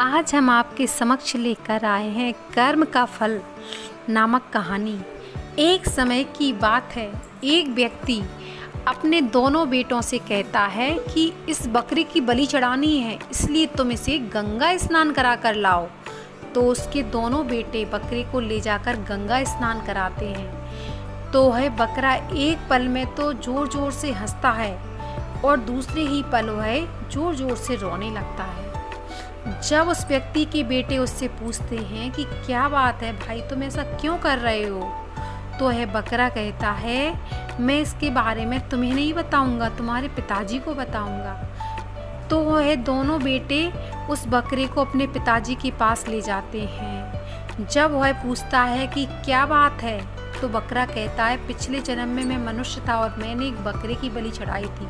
आज हम आपके समक्ष लेकर आए हैं कर्म का फल नामक कहानी। एक समय की बात है, एक व्यक्ति अपने दोनों बेटों से कहता है कि इस बकरी की बलि चढ़ानी है, इसलिए तुम इसे गंगा स्नान करा कर लाओ। तो उसके दोनों बेटे बकरे को ले जाकर गंगा स्नान कराते हैं। तो वह बकरा एक पल में तो जोर जोर से हंसता है और दूसरे ही पल वह जोर जोर से रोने लगता है। जब उस व्यक्ति के बेटे उससे पूछते हैं कि क्या बात है भाई, तुम ऐसा क्यों कर रहे हो, तो वह बकरा कहता है मैं इसके बारे में तुम्हें नहीं बताऊंगा, तुम्हारे पिताजी को बताऊंगा। तो वह दोनों बेटे उस बकरे को अपने पिताजी के पास ले जाते हैं। जब वह पूछता है कि क्या बात है, तो बकरा कहता है पिछले जन्म में मैं मनुष्य था और मैंने एक बकरे की बलि चढ़ाई थी,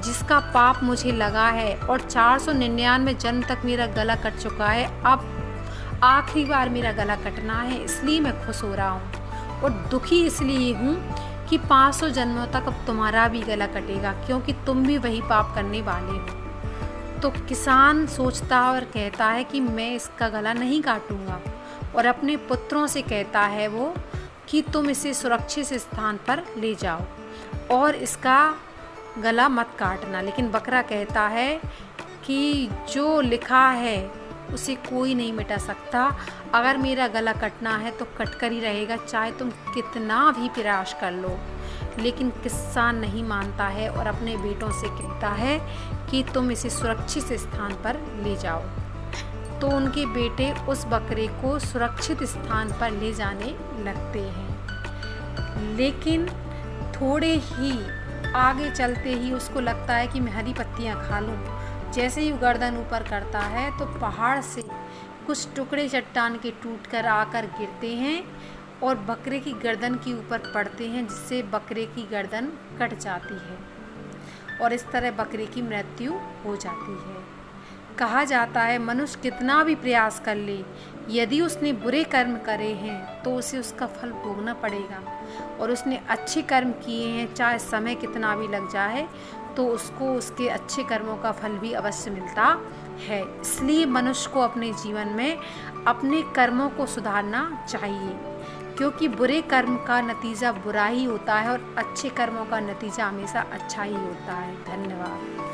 जिसका पाप मुझे लगा है और 499 जन्म तक मेरा गला कट चुका है। अब आखिरी बार मेरा गला कटना है, इसलिए मैं खुश हो रहा हूँ और दुखी इसलिए हूँ कि 500 जन्मों तक अब तुम्हारा भी गला कटेगा, क्योंकि तुम भी वही पाप करने वाले हो। तो किसान सोचता और कहता है कि मैं इसका गला नहीं काटूंगा, और अपने पुत्रों से कहता है वो कि तुम इसे सुरक्षित स्थान पर ले जाओ और इसका गला मत काटना। लेकिन बकरा कहता है कि जो लिखा है उसे कोई नहीं मिटा सकता, अगर मेरा गला कटना है तो कटकर ही रहेगा, चाहे तुम कितना भी प्रयास कर लो। लेकिन किसान नहीं मानता है और अपने बेटों से कहता है कि तुम इसे सुरक्षित स्थान पर ले जाओ। तो उनके बेटे उस बकरे को सुरक्षित स्थान पर ले जाने लगते हैं। लेकिन थोड़े ही आगे चलते ही उसको लगता है कि मैं हरी पत्तियां खा लूं। जैसे ही गर्दन ऊपर करता है तो पहाड़ से कुछ टुकड़े चट्टान के टूटकर आकर गिरते हैं और बकरे की गर्दन के ऊपर पड़ते हैं, जिससे बकरे की गर्दन कट जाती है और इस तरह बकरे की मृत्यु हो जाती है। कहा जाता है मनुष्य कितना भी प्रयास कर ले, यदि उसने बुरे कर्म करे हैं तो उसे उसका फल भोगना पड़ेगा, और उसने अच्छे कर्म किए हैं चाहे समय कितना भी लग जाए तो उसको उसके अच्छे कर्मों का फल भी अवश्य मिलता है। इसलिए मनुष्य को अपने जीवन में अपने कर्मों को सुधारना चाहिए, क्योंकि बुरे कर्म का नतीजा बुरा ही होता है और अच्छे कर्मों का नतीजा हमेशा अच्छा ही होता है। धन्यवाद।